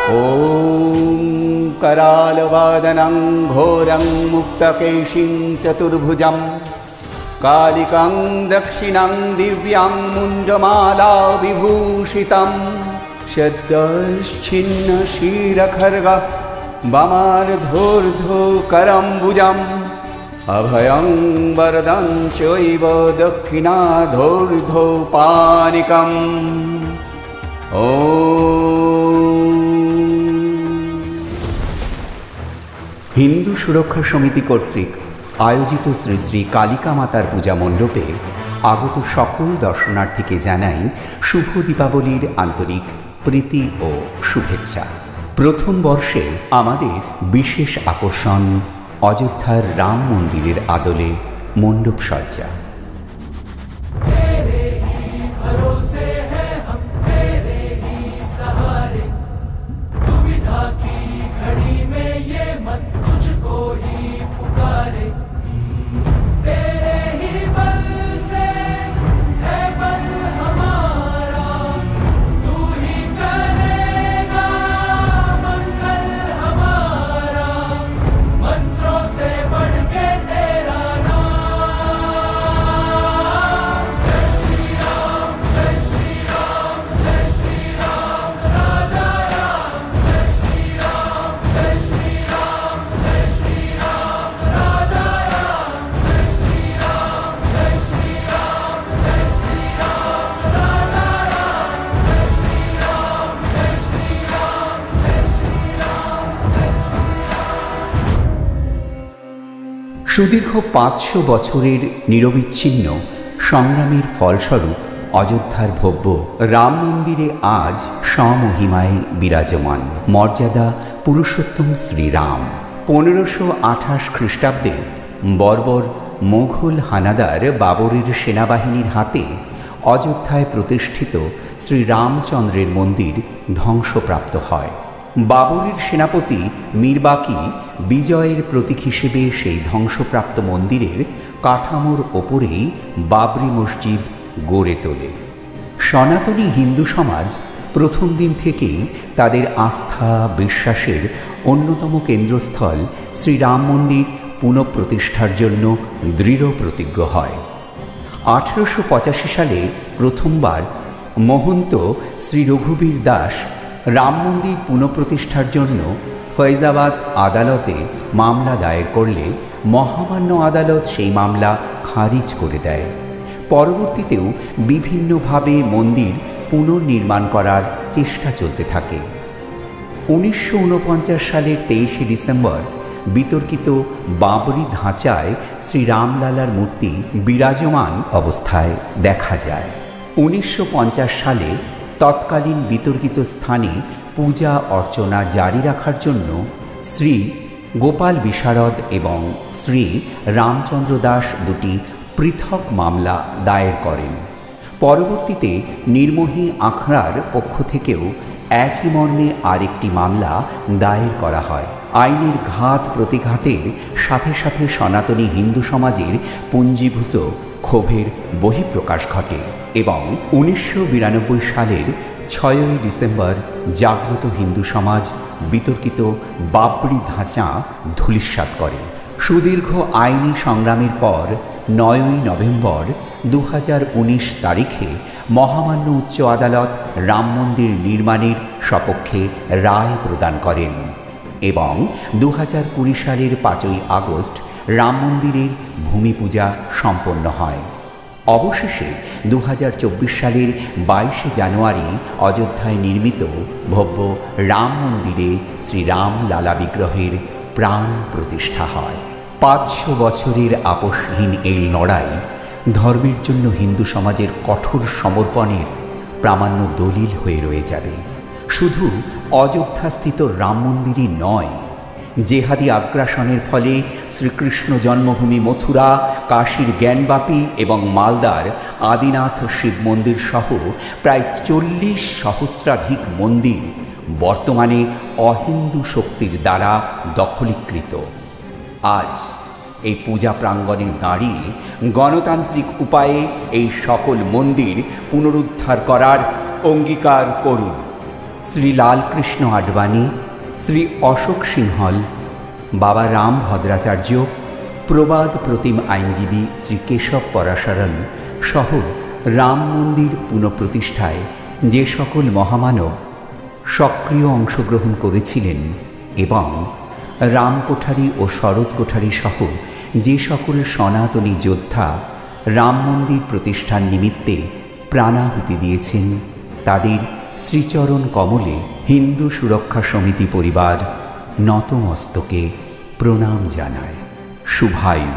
ॐ करालवादनं घोरं मुक्तकेशिं चतुर्भुजं कालिकं दक्षिणं दिव्यां मुण्डमाला विभूषितं शद्दश्छिन्न क्षीरखड्गः वामार्धोर्ध्वकरम्बुजम् अभयं वरदं चैव दक्षिणार्धोर्ध्वपाणिकम् ॐ। हिंदू सुरक्षा समिति कर्तृक आयोजित श्री श्री कालिका मातार पूजा मंडपे आगत सकल दर्शनार्थीके जानाई शुभ दीपावलीर आंतरिक प्रीति और शुभेच्छा। प्रथम वर्षे आमादेर विशेष आकर्षण अयोध्यार राम मंदिरेर आदले मंडप सज्जा। सुदीर्घ 500 বছরের নিরবিচ্ছিন্ন সংগ্রামের ফলস্বরূপ অযোধ্যার ভব্য রাম মন্দিরে আজ স্বমহিমায় বিরাজমান মর্যাদা পুরুষোত্তম শ্রীরাম। 1528 খ্রিস্টাব্দে বর্বর মোঘল হানাদার বাবরের সেনাবাহিনীর হাতে অযোধ্যায় প্রতিষ্ঠিত শ্রীরামচন্দ্রের মন্দির ধ্বংসপ্রাপ্ত হয়। বাবরের সেনাপতি মীরবাকি বিজয়ের প্রতীক হিসেবে সেই ধ্বংসপ্রাপ্ত মন্দিরের কাঠামোর ওপরেই বাবরি মসজিদ গড়ে তোলে। সনাতনী হিন্দু সমাজ প্রথম দিন থেকেই তাদের আস্থা বিশ্বাসের অন্যতম কেন্দ্রস্থল শ্রীরাম মন্দির পুনঃপ্রতিষ্ঠার জন্য দৃঢ় প্রতিজ্ঞ হয়। 1885 সালে প্রথমবার মহন্ত শ্রী রঘুবীর দাস রাম মন্দির পুনঃপ্রতিষ্ঠার জন্য ফৈজাবাদ আদালতে মামলা দায়ের করলে মহামান্য আদালত সেই মামলা খারিজ করে দেয়। পরবর্তীতেও বিভিন্নভাবে মন্দির পুনর্নির্মাণ করার চেষ্টা চলতে থাকে। 1949 সালের 23শে ডিসেম্বর বিতর্কিত বাবরি ধাঁচায় শ্রীরামলালার মূর্তি বিরাজমান অবস্থায় দেখা যায়। 1950 সালে তৎকালীন বিতর্কিত স্থানে পূজা অর্চনা জারি রাখার জন্য শ্রী গোপাল বিশারদ এবং শ্রী রামচন্দ্র দাস দুটি পৃথক মামলা দায়ের করেন। পরবর্তীতে নির্মোহী আখড়ার পক্ষ থেকেও একই মর্মে আরেকটি মামলা দায়ের করা হয়। আইনের ঘাত প্রতিঘাতের সাথে সাথে সনাতনী হিন্দু সমাজের পুঞ্জীভূত ক্ষোভের বহিঃপ্রকাশ ঘটে এবং 1992 সালের 6ই ডিসেম্বর জাগ্রত হিন্দু সমাজ বিতর্কিত বাবরি ধাঁচা ধূলিসাৎ করে। সুদীর্ঘ আইনি সংগ্রামের পর 9ই নভেম্বর 2019 তারিখে মহামান্য উচ্চ আদালত রাম মন্দির নির্মাণের সপক্ষে রায় প্রদান করেন এবং 2020 সালের 5ই আগস্ট রাম মন্দিরের ভূমি পূজা সম্পন্ন হয়। অবশেষে 2024 সালের 22শে জানুয়ারি অযোধ্যায় নির্মিত ভব্য রাম মন্দিরে শ্রীরাম লালা বিগ্রহের প্রাণ প্রতিষ্ঠা হয়। 500 বছরের আপোষহীন এই লড়াই ধর্মের জন্য হিন্দু সমাজের কঠোর সমর্পণের প্রামাণ্য দলিল হয়ে রয়ে যাবে। শুধু অযোধ্যাস্থিত রাম মন্দিরই নয়, জেহাদি আগ্রাসনের ফলে শ্রীকৃষ্ণ জন্মভূমি মথুরা, কাশীর জ্ঞানবাপী এবং মালদার আদিনাথ শিব মন্দির সহ প্রায় 40 সহস্রাধিক মন্দির বর্তমানে অহিন্দু শক্তির দ্বারা দখলীকৃত। আজ এই পূজা প্রাঙ্গণে দাঁড়িয়ে গণতান্ত্রিক উপায়ে এই সকল মন্দির পুনরুদ্ধার করার অঙ্গীকার করুন। শ্রী লালকৃষ্ণ আডবাণী, শ্রী অশোক সিংহল, বাবা রাম ভদ্রাচার্য, প্রবাদ প্রতিম আইনজীবী শ্রী কেশব পরাশরণ সহ রাম মন্দির পুনঃপ্রতিষ্ঠায় যে সকল মহামানব সক্রিয় অংশগ্রহণ করেছিলেন এবং রাম কোঠারি ও শরৎ কোঠারি সহ যে সকল সনাতনী যোদ্ধা রাম মন্দির প্রতিষ্ঠার নিমিত্তে প্রাণাহুতি দিয়েছেন, তাদের শ্রীচরণ কমলে হিন্দু সুরক্ষা সমিতি পরিবার নতমস্তকে প্রণাম জানায়। শুভায়ু।